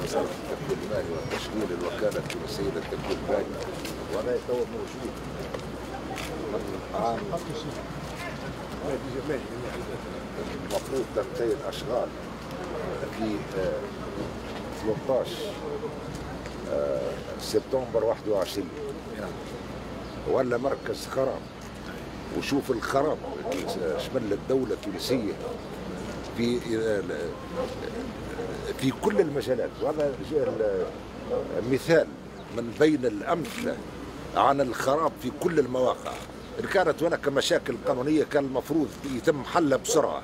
وزارة التمويل المالي والتشغيل الوكالة التونسية للتمويل المالي، وأنا تو موجود من عام المفروض تنتهي الأشغال في 13 سبتمبر 21 ولا مركز خراب. وشوف الخراب شمل الدولة التونسية في كل المجالات، وهذا مثال من بين الأمثلة عن الخراب في كل المواقع. إن كانت هناك مشاكل قانونية كان المفروض يتم حلها بسرعة،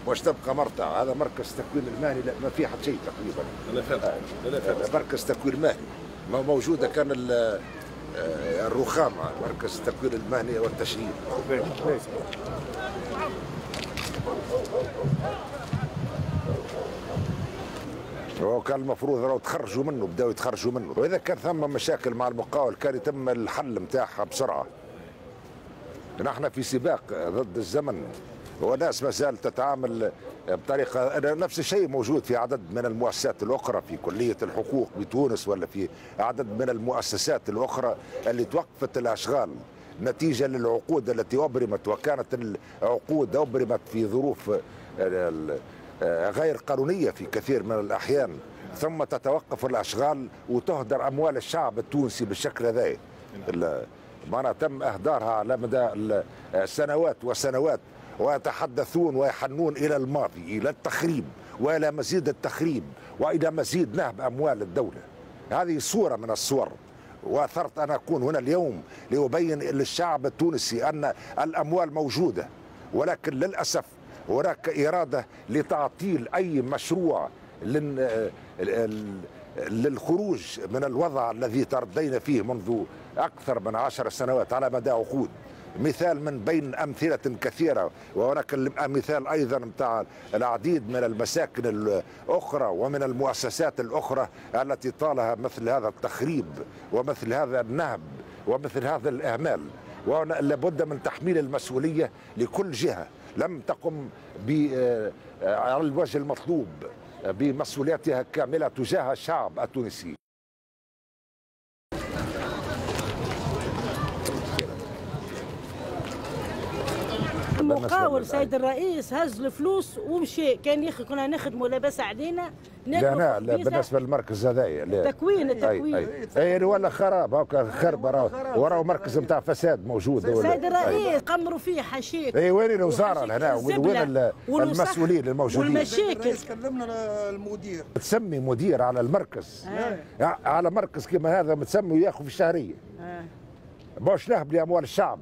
مش تبقى مرتع. هذا مركز تكوين المهني لا ما في حد شيء تقريبا. مركز تكوين مهني موجودة كان الرخامة، مركز التكوين المهني والتشغيل. هو كان المفروض لو تخرجوا منه بداوا يتخرجوا منه، واذا كان ثم مشاكل مع المقاول كان يتم الحل نتاعها بسرعه. نحن في سباق ضد الزمن، وناس ما زالت تتعامل بطريقه نفس الشيء موجود في عدد من المؤسسات الاخرى، في كليه الحقوق بتونس ولا في عدد من المؤسسات الاخرى اللي توقفت الاشغال نتيجه للعقود التي ابرمت، وكانت العقود ابرمت في ظروف غير قانونية في كثير من الأحيان، ثم تتوقف الأشغال وتهدر أموال الشعب التونسي بالشكل هذا. معناها تم إهدارها على مدى سنوات وسنوات، ويتحدثون ويحنون إلى الماضي، إلى التخريب وإلى مزيد التخريب وإلى مزيد نهب أموال الدولة. هذه صورة من الصور، وأثرت أن أكون هنا اليوم لأبين للشعب التونسي أن الأموال موجودة، ولكن للأسف هناك إرادة لتعطيل أي مشروع للخروج من الوضع الذي تردينا فيه منذ أكثر من 10 سنوات على مدى عقود. مثال من بين أمثلة كثيرة، وهناك مثال أيضا متاع العديد من المساكن الأخرى ومن المؤسسات الأخرى التي طالها مثل هذا التخريب ومثل هذا النهب ومثل هذا الإهمال. ولابد من تحميل المسؤولية لكل جهة لم تقم على الوجه المطلوب بمسؤولياتها كاملة تجاه الشعب التونسي. المقاول سيد الرئيس هز الفلوس ومشي، كان كنا نخدموا لاباس علينا. لا بالنسبه للمركز هذايا التكوين اي ولا خراب هكا خرب وراه مركز نتاع فساد موجود. سيد الرئيس قمروا فيه حشيش. اي وين الوزاره هنا وين المسؤولين الموجودين والمشاكل. كلمنا المدير تسمي مدير على المركز على مركز كما هذا متسمي وياخذ في الشهريه باش نهب لاموال الشعب.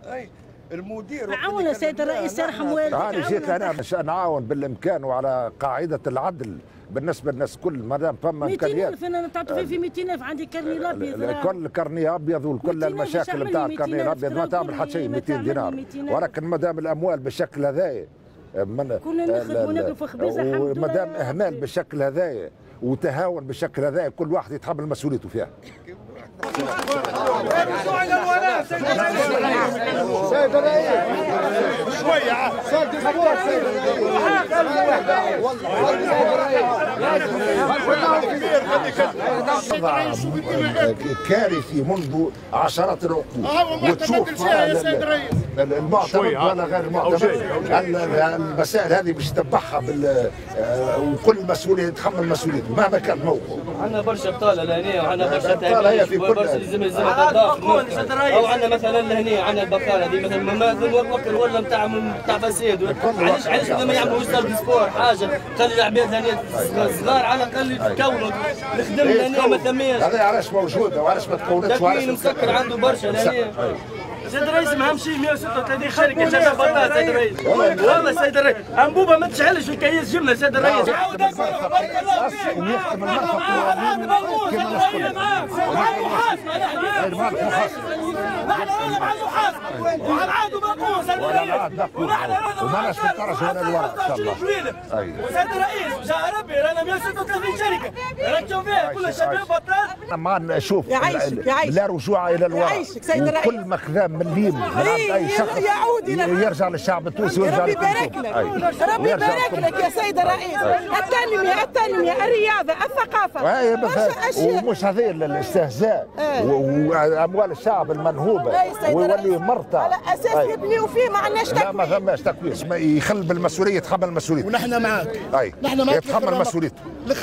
اي المدير عاون سيد الرئيس يرحم والديك. انا جيت انا نعاون بالامكان وعلى قاعده العدل بالنسبه للناس كل ما دام فما امكانيات. 200,000 انا تعطي في 200,000 عندي كرني الابيض. كل كرني ابيض وكل المشاكل نتاع الكرني الابيض ما تعمل حتى شيء 200 دينار، ولكن ما دام الاموال بالشكل هذا كنا نخدموا وناكلوا في خبيزه الحمد لله. وما دام اهمال بالشكل هذا وتهاون بالشكل هذا كل واحد يتحمل مسؤوليته فيها. سيد الرئيس شوية سيد كارثي منذ عشرات العقود، وتشوف المعتمد ولا غير المعتمد المسائل هذه باش تتبعها وكل مسؤول يتحمل مسؤوليته مهما كان موقفه. عندنا برشا بطاله لهنا وعندنا برشا تهميش برشا لازم او عندنا مثلا لهنا عندنا البطاله دي مثلا مماثل ولا نتاع فساد. علاش ما يعملوا ستار سبور حاجه خلي العباد هنا صغار على الاقل يتكونوا نخدم لهنا ما ثماش. هذا علاش موجوده وعلاش ما تكونتش تكوين مسكر عنده برشا لهنا. سيد الرئيس اهم شيء 136 شركه جابها بطاطا سيد الرئيس. والله سيد الرئيس انبوبه ما تشعلش في كيس جبنه سيد الرئيس. وما نشوف الدرجه هنا لورا ان شاء الله. وسيد الرئيس جاء ربي رانا 136 شركه ركزوا فيها كل شباب بطال. ما نشوف لا رجوع الى الوراء وكل مخذام مليم من عند اي شخص يرجع للشعب التونسي ويرجع ربي يبارك لك ربي يبارك لك يا سيد الرئيس. التنميه الرياضه الثقافه ومش هذه الاستهزاء واموال الشعب المنهوبه ويولي مرتع على اساس نبنيو فيه ما عندناش تكوين. لا ما ثماش تكوين. يخل بالمسؤوليه يتحمل مسؤوليته ونحن معاك. نحن معاك يتحمل مسؤوليته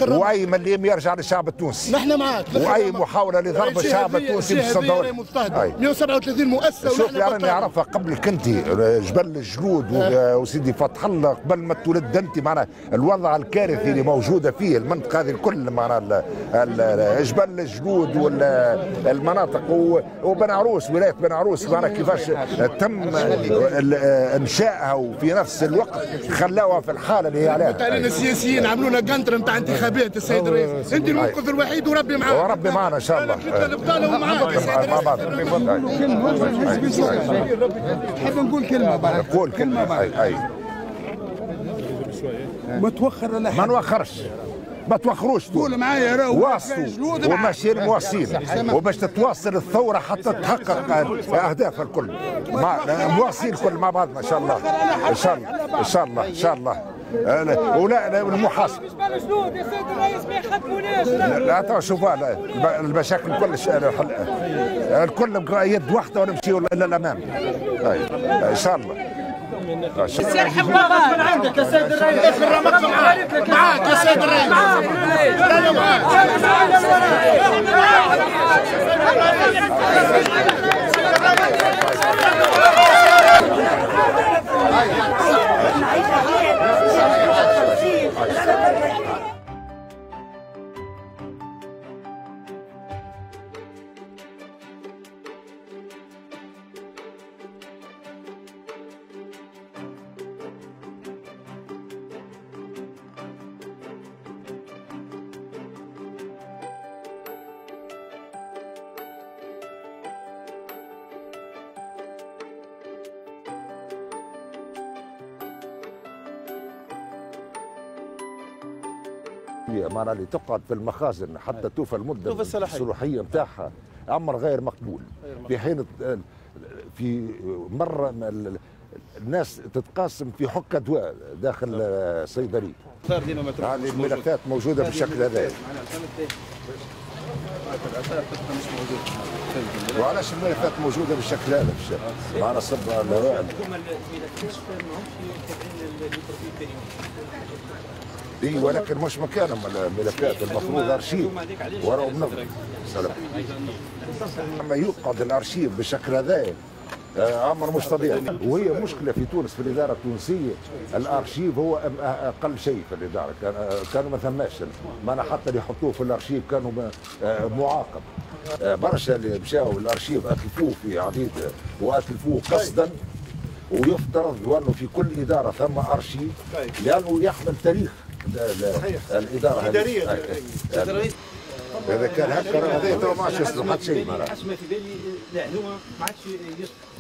واي مليم يرجع للشعب التونسي. نحن معاك. واي محاوله لضرب الشعب التونسي بالصدور 137 مؤسسه. شوف يا راني نعرفها قبلك انت جبل الجلود وسيدي فتح الله قبل ما تولد انت معنا الوضع الكارثي اللي موجوده فيه المنطقه هذه الكل معنا جبل الجلود والمناطق وبن عروس ولايه بن عروس معنا كيفاش تم انشائها وفي نفس الوقت خلاوها في الحاله اللي هي عليها. السياسيين عملوا لنا قنطره نتاع انتخابات السيد الرئيس. انت المنقذ الوحيد وربي معاك. وربي معنا ان شاء الله. مع بعض. نحب نقول كلمه. قول كلمه. اي متوخر ما نوخرش. ما توخروش قول معايا راهو واصلوا وماشيين مواصلين وباش تتواصل الثوره حتى تحقق اهدافها الكل مواصلين الكل مع بعضنا ان شاء الله ان شاء الله ان شاء الله ان شاء الله ولا المحاسبه الجنود يا سيد الرئيس ما يخدموناش. لا تو شوف المشاكل كلش الكل يد واحده ونمشيو الى الامام ان شاء الله. سير حمامات من عندك يا سيد الرئيس. معاك يا سيد معناها اللي تقعد في المخازن حتى توفى المده الصلاحيه نتاعها امر غير مقبول. في حين في مره الناس تتقاسم في حكه دواء داخل صيدليه. هذه الملفات موجوده بالشكل هذا. وعلاش الملفات موجوده بالشكل هذا في الشارع؟ معنا صب اي ولكن مش مكانهم الملفات المفروض ارشيف وراء بنظر سلام. لما يقعد الارشيف بالشكل هذا امر مش طبيعي وهي مشكله في تونس في الاداره التونسيه. الارشيف هو اقل شيء في الاداره كانوا ما ثماش ما حتى اللي يحطوه في الارشيف كانوا معاقب. برشا اللي مشاو الارشيف اتلفوه في عديد واتلفوه قصدا ويفترض انه في كل اداره ثم ارشيف لانه يحمل تاريخ الاداره الاداريه. اذا كان هكا هذا تو ما عادش يصلح حتى شيء. ما في بالي لا هذوما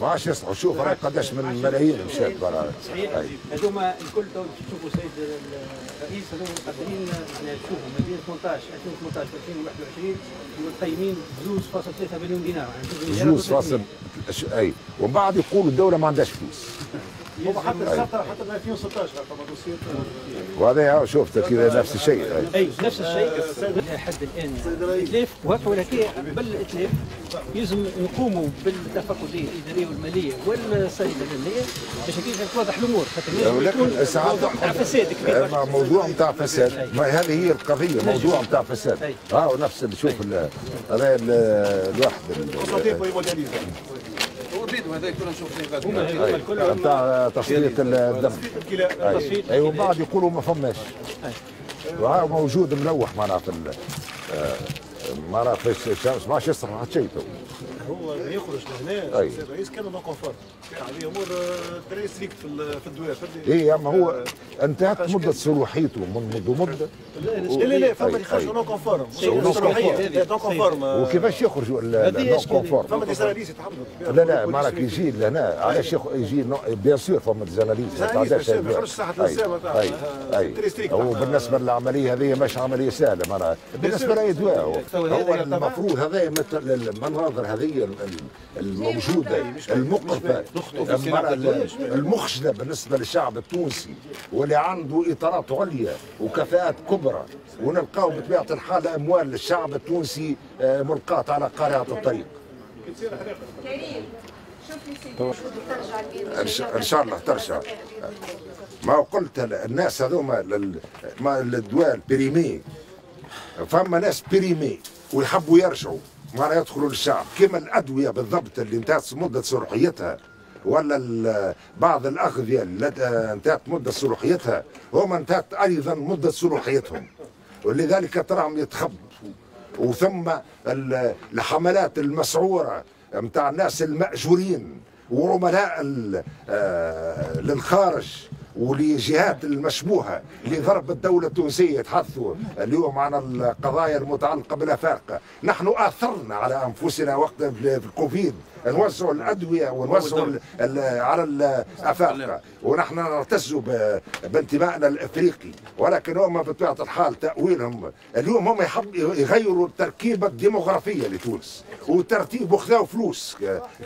ما عادش يصلحوا. شوف راهي قداش من ملايين مشات برا. صحيح هذوما الكل تو تشوفوا سيد الرئيس هذوما مقدرين تشوفوا ما بين 2018 و 2021 مقيمين 2.3 مليون دينار. اي ومن بعد يقولوا الدوله ما عندهاش فلوس. هو حتى الخطر حتى 2016 وهذا شوف كذا نفس الشيء. اي نفس الشيء لحد الان اتلاف ولكن قبل الاتلاف يلزم نقوموا بالتفقديه الاداريه والماليه والصيدلانيه باش هكا توضح الامور خاطر ولكن ساعات تاع فساد كبير. موضوع نتاع فساد هذه هي القضيه موضوع نتاع فساد. نفس شوف هذا الواحد هذا كنا نشوف نتاع تصفيه الدم. ايوه بعد يقولوا ما فماش. وها موجود ملوح معناها في ما فيش الشمس ما عادش يصرف حتى شيء. هو يخرج لهنا السيد الرئيس كانوا نو كونفورم كان عليه امور تري ستريكت في الدواء. اي اما هو انتهت مده صلاحيته منذ مده. لا فما اللي خرجوا نو كونفورم صلاحيه نو كونفورم. وكيفاش يخرجوا نو كونفورم؟ فما دي زاناليز يتحضروا. لا مالك يجي لهنا علاش يجي بيان سور فما دي زاناليز ما تعداش. ما يخرجش ساعه الساعه اي هو بالنسبه للعمليه هذه مش عمليه سهله معناها بالنسبه لاي دواء. هو المفروض هذا المناظر هذه العمليه الموجوده المقرفه المخجله بالنسبه للشعب التونسي، واللي عنده اطارات عليا وكفاءات كبرى، ونلقاو بطبيعه الحال اموال للشعب التونسي ملقاه على قارعه الطريق. ان شاء الله ترجع. ما قلت الناس هذوما الدول بيريمي، فما ناس بيريمي ويحبوا يرجعوا معناها يدخلوا للشعب، كما الادويه بالضبط اللي انتهت مده صلاحيتها، ولا بعض الاغذيه اللي انتهت مده صلاحيتها هما انتهت ايضا مده صلاحيتهم، ولذلك تراهم يتخبوا. وثم الحملات المسعوره نتاع الناس المأجورين وعملاء للخارج ولجهات المشبوهه لضرب الدوله التونسيه يتحدثوا اليوم عن القضايا المتعلقه بالافارقه. نحن اثرنا على انفسنا وقت في الكوفيد نوزعوا الادويه ونوزعوا على الافارقه، ونحن نرتز بانتمائنا الافريقي، ولكن هم بطبيعه الحال تاويلهم اليوم هم يحبوا يغيروا التركيبه الديموغرافيه لتونس وترتيب وخذاو فلوس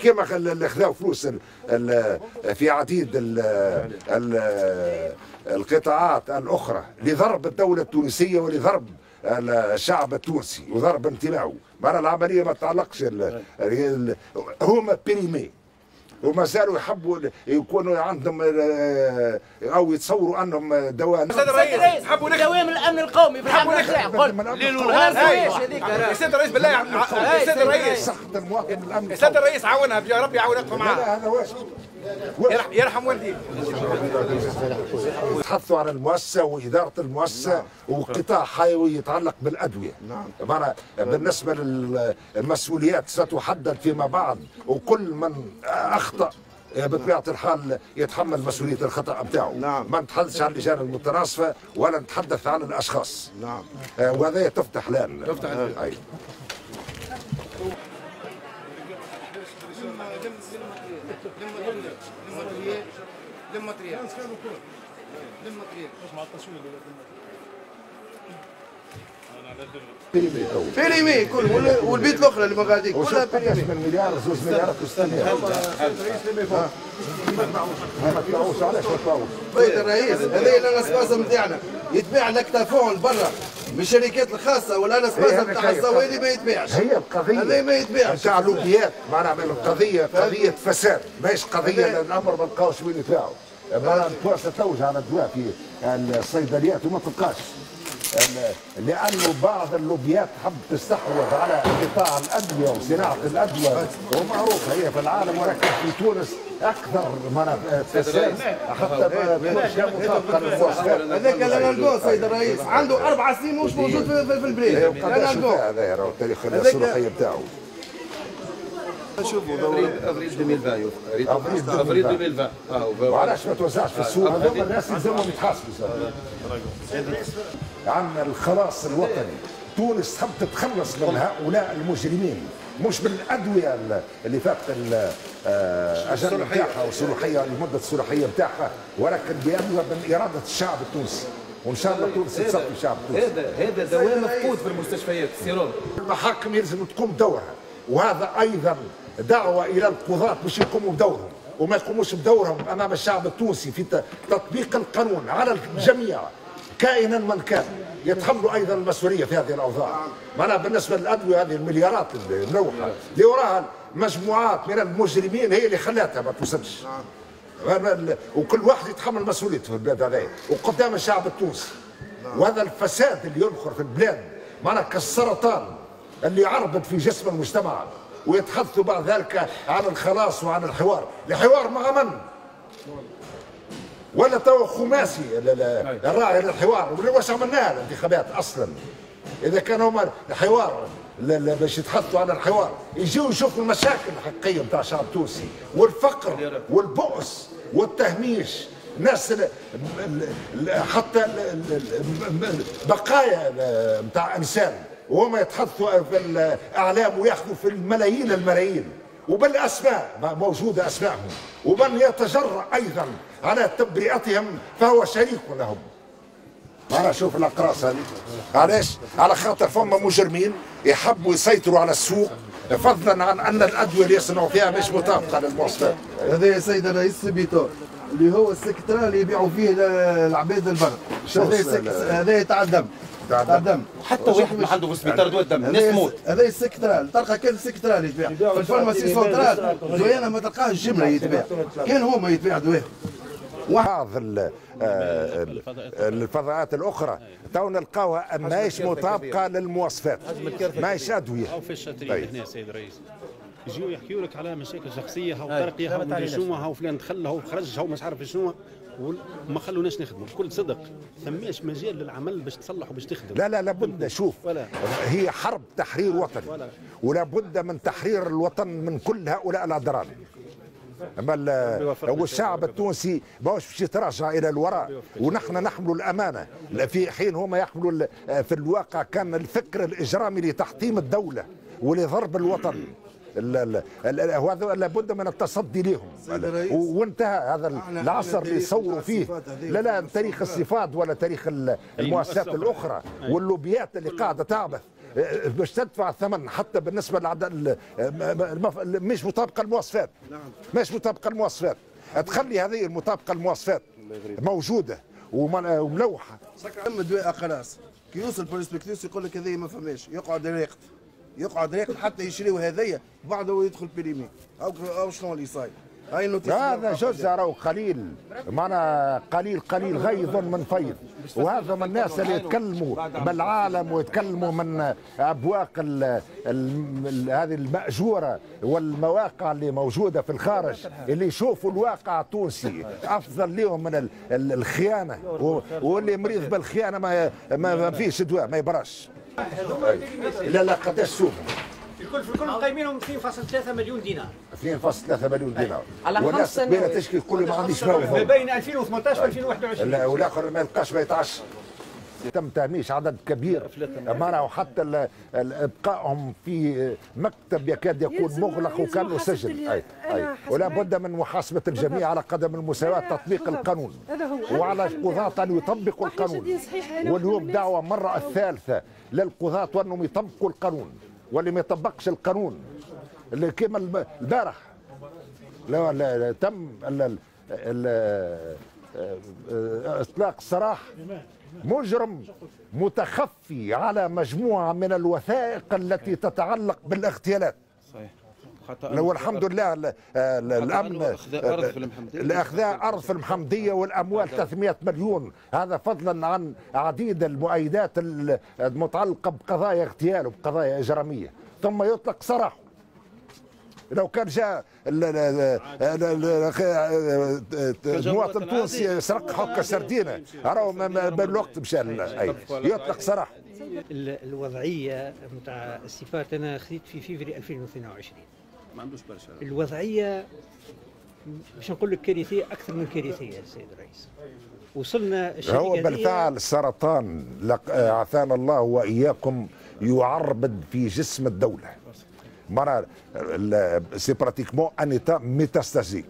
كما خذاو فلوس في عديد القطاعات الاخرى لضرب الدوله التونسيه ولضرب الشعب التونسي وضرب انتمائه. معنى العمليه ما تتعلقش هما بيريمي وما زالوا يحبوا يكونوا عندهم او يتصوروا انهم دوام. السيد الرئيس حبوا دوام الامن القومي في الحمله ليل ونهار. السيد الرئيس بالله السيد الرئيس صحة المواطن الامن. السيد الرئيس عاونها يا ربي يعاونكم معاه. هذا واجب. يرحم والديك. تحدثوا عن المؤسسه واداره المؤسسه وقطاع حيوي يتعلق بالادويه. نعم. بالنسبه للمسؤوليات ستحدد فيما بعد، وكل من اخطا بطبيعه الحال يتحمل مسؤوليه الخطا بتاعه. نعم. ما نتحدثش عن اللجان المتناصفه ولا نتحدث عن الاشخاص. نعم. وهذا تفتح لان. تفتح لان. بيريمي كل والبيت الاخرى اللي مغاديك كلها بيريمي. من مليار 2 مليارات وستمية. ما تطلعوش علاش ما تطلعوش؟ سيد الرئيس هذه الانسباسه نتاعنا يتباع لكتافون برا من الشركات الخاصه والانسباسه نتاع الزوالي ما يتباعش. هي القضيه هذه ما يتباعش نتاع لوبيات، معناها القضيه قضيه فساد ماهيش قضيه الامر ما لقاوش وين يتباعوا. معناها الكوارثه تلوج على الدواء في الصيدليات وما تلقاش، لانه بعض اللوبيات تحب تستحوذ على قطاع الادويه وصناعه الادويه، ومعروفه هي في العالم، ولكن في تونس اكثر فساد حتى هذاك لانالدو سيد الرئيس عنده 4 سنين مش موجود في البلاد. لانالدو هذا راه تاريخ الصلاحيه بتاعه. شوفوا افريل 2020 افريل 2020 وعلاش ما توزعش في السوق؟ هذوما الناس يلزمهم يتحاسبوا. عندنا الخلاص الوطني، تونس تحب تتخلص من هؤلاء المجرمين، مش بالادويه اللي فاتت الاجل بتاعها والصلاحيه المده الصلاحيه بتاعها، ولكن من اراده الشعب التونسي، وان شاء الله تونس تصفي الشعب التونسي. هذا دواء مفقود في المستشفيات السيروم. المحاكم يلزم تقوم بدورها، وهذا ايضا دعوه الى القضاة باش يقوموا بدورهم وما يقوموش بدورهم امام الشعب التونسي في تطبيق القانون على الجميع كائنا من كان، يتحملوا ايضا المسؤوليه في هذه الاوضاع. معناها بالنسبه للادويه هذه المليارات الملوحه اللي وراها مجموعات من المجرمين هي اللي خلاتها ما توصلش. وكل واحد يتحمل مسؤوليته في البلاد هذه وقدام الشعب التونسي. وهذا الفساد اللي ينخر في البلاد معناها كالسرطان اللي يعربد في جسم المجتمع، ويتحدثوا بعد ذلك عن الخلاص وعن الحوار. الحوار مع من؟ ولا تو خماسي الراعي للحوار، واش عملناها الانتخابات اصلا؟ اذا كان هما الحوار باش يتحدثوا عن الحوار يجيو يشوفوا المشاكل الحقيقيه نتاع الشعب التونسي والفقر والبؤس والتهميش، ناس حتى بقايا نتاع انسان، وهما يتحدثوا في الاعلام وياخذوا في الملايين وبالاسماء موجوده اسمائهم، ومن يتجرأ ايضا على تبرئتهم فهو شريك لهم. انا اشوف الاقراص هذه علاش؟ على خاطر فما مجرمين يحبوا يسيطروا على السوق فضلا عن ان الادويه اللي يصنعوا فيها مش مطابقه للمواصفات. هذا يا سيد الرئيس سبيتور اللي هو السكترا اللي يبيعوا فيه العباد البر، هذا يتعدم تعدم حتى واحد ما عنده سبيطار دواء الدم الناس تموت. هذا السكترال تلقى كان السكترال اللي يتباع في الفارماسي سنترال دواء ما تلقاهش جمله يتباع، كان هو ما يتباع دواء. بعض الفضاءات الاخرى تو نلقاوها ماهيش مطابقه للمواصفات، ماهيش ادويه. او في الشاطرين هنا سيد الرئيس يجيو يحكيوا لك على مشاكل شخصيه هاو طرقيه هاو شنو هاو فلان دخل هاو خرج هاو مش عارف شنو وما خلوناش نخدموا بكل صدق. ثماش مجال للعمل باش تصلح وباش تخدم. لا لابد. شوف هي حرب تحرير وطني ولا بد من تحرير الوطن من كل هؤلاء الاضرار. اما والشعب التونسي ماهوش باش يتراجع الى الوراء، ونحن نحمل الامانه في حين هما يحملوا في الواقع كان الفكر الاجرامي لتحطيم الدوله ولضرب الوطن. وهذا لابد من التصدي لهم، وانتهى هذا العصر اللي يصوروا فيه لا تاريخ الصفات ولا تاريخ المؤسسات الاخرى واللوبيات اللي قاعده تعبث باش تدفع الثمن حتى بالنسبه للعدد مش مطابقه المواصفات. مش مطابقه المواصفات، تخلي هذه المطابقه المواصفات موجوده وملوحه. اما دواء خلاص كي يوصل برسبكتيوس يقول لك هذه ما فماش، يقعد راقد حتى يشريو هذايا بعده يدخل بيريمي او شنو اللي صاير. هذا جزء راهو قليل، معناها قليل غيظ من فيض. وهذا من الناس اللي يتكلموا بالعالم ويتكلموا من ابواق هذه المأجوره والمواقع اللي موجوده في الخارج، اللي يشوفوا الواقع التونسي افضل لهم من الخيانه، واللي مريض بالخيانه ما فيش دواء ما يبراش. لا قداش سوق؟ في الكل قايمينهم 2.3 مليون دينار. 2.3 مليون دينار والناس بين تشكي كل ما عنديش ما بين 2018 و 2021. لا والاخر ما يلقاش ما يتعشى. تم تهميش عدد كبير امانه، وحتى ابقائهم في مكتب يكاد يكون مغلق وكانه سجن. ولا بد من محاسبه الجميع على قدم المساواه، تطبيق القانون وعلى القضاة ان يطبقوا القانون. واليوم دعوه مره الثالثه للقضاة انهم يطبقوا القانون، واللي ما يطبقش القانون اللي كما البارح لا تم اطلاق السراح مجرم متخفي على مجموعه من الوثائق التي تتعلق بالاغتيالات. صحيح. والحمد لله الامن الاخذاء ارض في المحمديه والاموال 300 مليون، هذا فضلا عن عديد المؤيدات المتعلقه بقضايا اغتيال وبقضايا اجراميه، ثم يطلق سراحه. لو كان جاء المواطن التونسي يسرق حق سردينه راهو بالوقت مشى يطلق سراحه. الوضعيه نتاع الصفات انا خذيت في فيفري 2022. ما عندوش برشا. الوضعيه باش نقول لك كارثيه اكثر من كارثيه يا سيد الرئيس. وصلنا هو بالفعل السرطان عافانا الله واياكم يعربد في جسم الدوله. مرة سي براتيكمون ان ايتا ميتاستازي.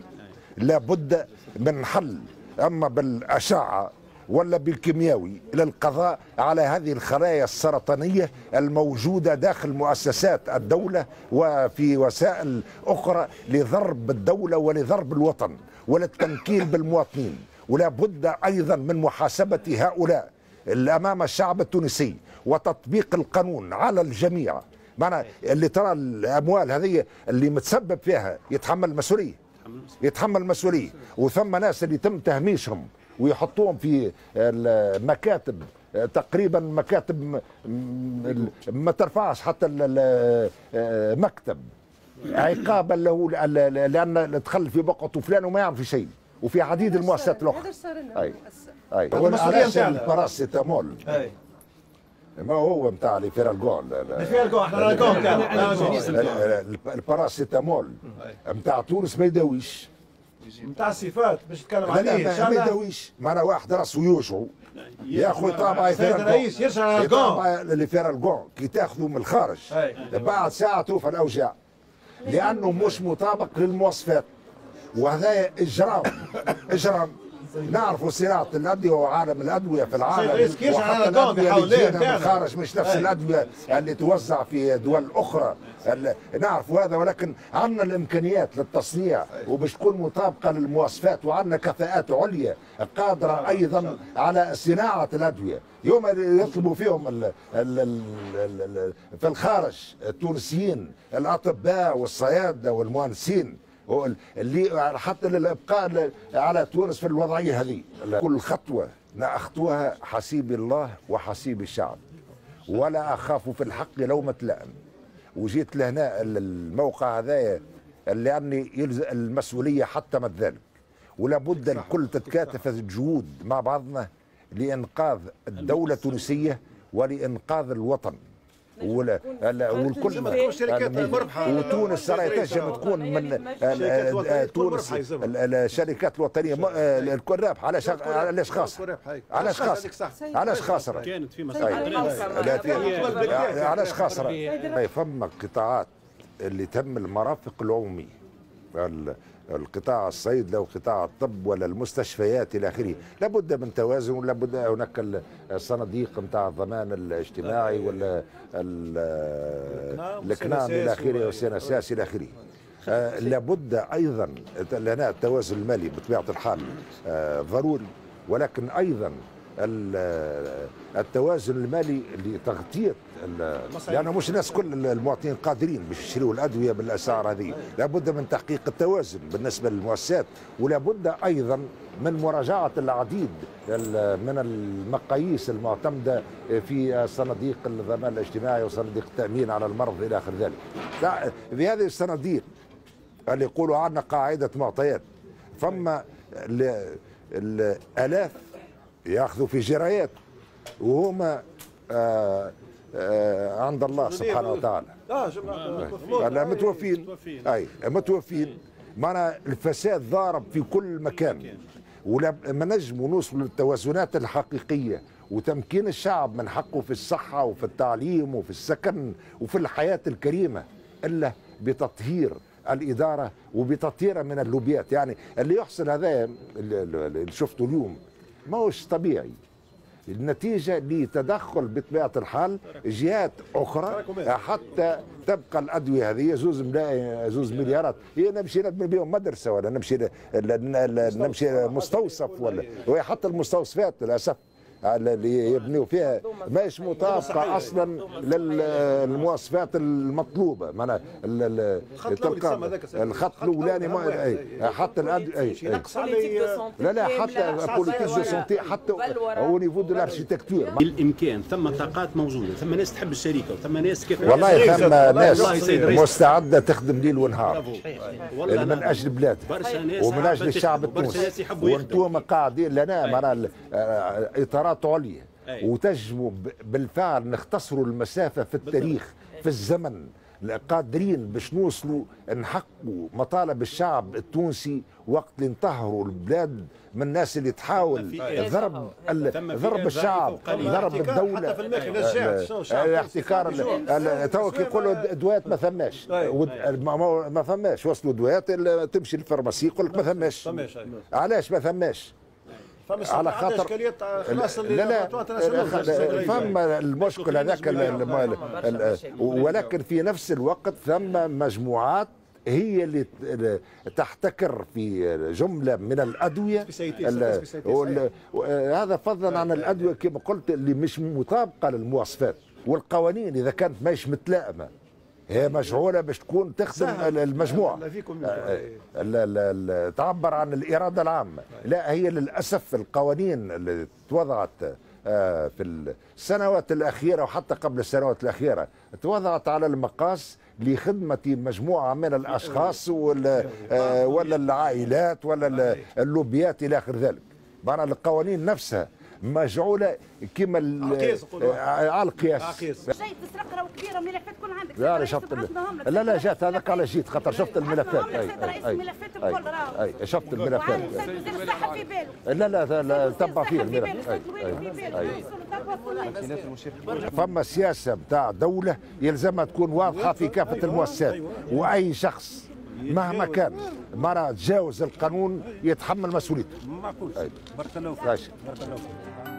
لابد من حل اما بالاشعه ولا بالكيمياوي للقضاء على هذه الخلايا السرطانيه الموجوده داخل مؤسسات الدوله وفي وسائل اخرى لضرب الدوله ولضرب الوطن وللتنكيل بالمواطنين. ولا بد ايضا من محاسبه هؤلاء امام الشعب التونسي وتطبيق القانون على الجميع. معنى اللي ترى الاموال هذه اللي متسبب فيها يتحمل مسؤوليه، وثم ناس اللي تم تهميشهم ويحطوهم في المكاتب تقريبا مكاتب ما ترفعش حتى مكتب عقابا له لان دخل في بقعه فلان وما يعرف شيء، وفي عديد المؤسسات الاخرى. اي والعلاج الباراسيتامول ما هو نتاع الفيرالجون الباراسيتامول نتاع تونس ما يداويش، نتاع الصفات باش نتكلم عليه ان شاء الله. ما يداويش، معناها واحد راسه يوجعه ياخذ طابعه الرئيس يرجع الفيرالجون كي تاخذه من الخارج بعد ساعه توفى الاوجاع لانه مش مطابق للمواصفات. وهذا اجرام نعرفوا صناعه الادويه وعالم الادويه في العالم، وحتى الادويه اللي تجينا من الخارج مش نفس الادويه اللي توزع في دول اخرى، نعرفوا هذا، ولكن عندنا الامكانيات للتصنيع وباش تكون مطابقه للمواصفات، وعندنا كفاءات عليا قادره ايضا على صناعه الادويه. يوم يطلبوا فيهم في الخارج التونسيين الاطباء والصيادله والمهندسين اللي حتى للابقاء على تونس في الوضعيه هذه. كل خطوه اخذتوها حسيب الله وحسيب الشعب، ولا اخاف في الحق لومه لائم. وجيت لهنا الموقع هذايا لاني يلزم المسؤوليه حتى من ذلك، ولا بد الكل تتكاتف الجهود مع بعضنا لانقاذ الدوله التونسيه ولانقاذ الوطن. والكل وتونس راهي تنجم تكون من تونس الشركات الوطنيه الكل رابحه. علاش خاسر؟ علاش خاسر؟ كانت في علاش خاسر؟ فما قطاعات اللي تم المرافق العموميه، القطاع الصيدله وقطاع الطب ولا المستشفيات الى اخره، لابد من توازن، ولابد هناك الصناديق نتاع الضمان الاجتماعي ولا الكنان الى اخره والسيناساس الى اخره. لابد ايضا لنا التوازن المالي بطبيعه الحال ضروري، ولكن ايضا التوازن المالي لتغطيه، لانه مش الناس كل المواطنين قادرين باش يشريوا الادويه بالاسعار هذه، لابد من تحقيق التوازن بالنسبه للمؤسسات، ولابد ايضا من مراجعه العديد من المقاييس المعتمده في صناديق الضمان الاجتماعي وصناديق التامين على المرض الى اخر ذلك. في هذه الصناديق اللي يقولوا عندنا قاعده معطيات، فما الالاف ياخذوا في جرايات وهما عند الله سبحانه وتعالى. لا متوفين، اي متوفين. معناها الفساد ضارب في كل مكان، ولا ما نجموا نوصلوا للتوازنات الحقيقيه وتمكين الشعب من حقه في الصحه وفي التعليم وفي السكن وفي الحياه الكريمه الا بتطهير الاداره وبتطهيرها من اللوبيات. يعني اللي يحصل هذا اللي شفته اليوم ما هوش طبيعي، النتيجة لتدخل بطبيعة الحال جهات أخرى حتى تبقى الأدوية هذه زوز مليارات. هي نمشي نبني بهم مدرسة ولا نمشي مستوصف ولا حتى المستوصفات للأسف اللي يبنيوا فيها ماهيش مطابقه اصلا للمواصفات المطلوبه. معناها الخط الاولاني حتى ينقص عليه لا حتى بوليتيك دو سونتي حتى او نيفو دو الاركيتكتور. بالامكان ثم طاقات موجوده، ثم ناس تحب الشركه وثم ناس كيف والله ثم ناس مستعده تخدم ليل ونهار من اجل بلادها ومن اجل الشعب التونسي، وانتم قاعدين لنا معناها اطارات عليا وتجموا بالفعل نختصروا المسافه في التاريخ في الزمن، قادرين باش نوصلوا نحققوا مطالب الشعب التونسي وقت اللي انتهروا البلاد من الناس اللي تحاول ضرب الشعب، ضرب الدوله، الاحتكار. تو كيقولوا دوات ما ثماش، ما ثماش، وصلوا دوات تمشي للفارماسي يقول لك ما ثماش. علاش ما ثماش؟ على خاطر لا فما المشكل هذاك ولكن في نفس الوقت ثم مجموعات هي اللي تحتكر في جمله من الادويه هذا فضلا عن الادويه كما قلت اللي مش مطابقه للمواصفات والقوانين. اذا كانت مش متلائمه هي مشغوله باش تكون تخدم المجموعه تعبر عن الاراده العامه. لا هي للاسف القوانين اللي توضعت في السنوات الاخيره وحتى قبل السنوات الاخيره توضعت على المقاس لخدمه مجموعه من الاشخاص ولا العائلات ولا اللوبيات الى اخر ذلك. معنى القوانين نفسها مجعوله كما على القياس. جاي تسرق راهو كبيره ملفات كل عندك. لا شفت لا جات هذاك على جيت خاطر شفت الملفات. الملفات الكل راهو. اي شفت الملفات. الصحه في باله. لا تبع فيه الملف. فما سياسه بتاع دوله يلزمها تكون واضحه في كافه المؤسسات، واي شخص مهما كان مرة تجاوز القانون يتحمل مسؤوليته. معقول. بارك الله فيك. بارك الله فيك.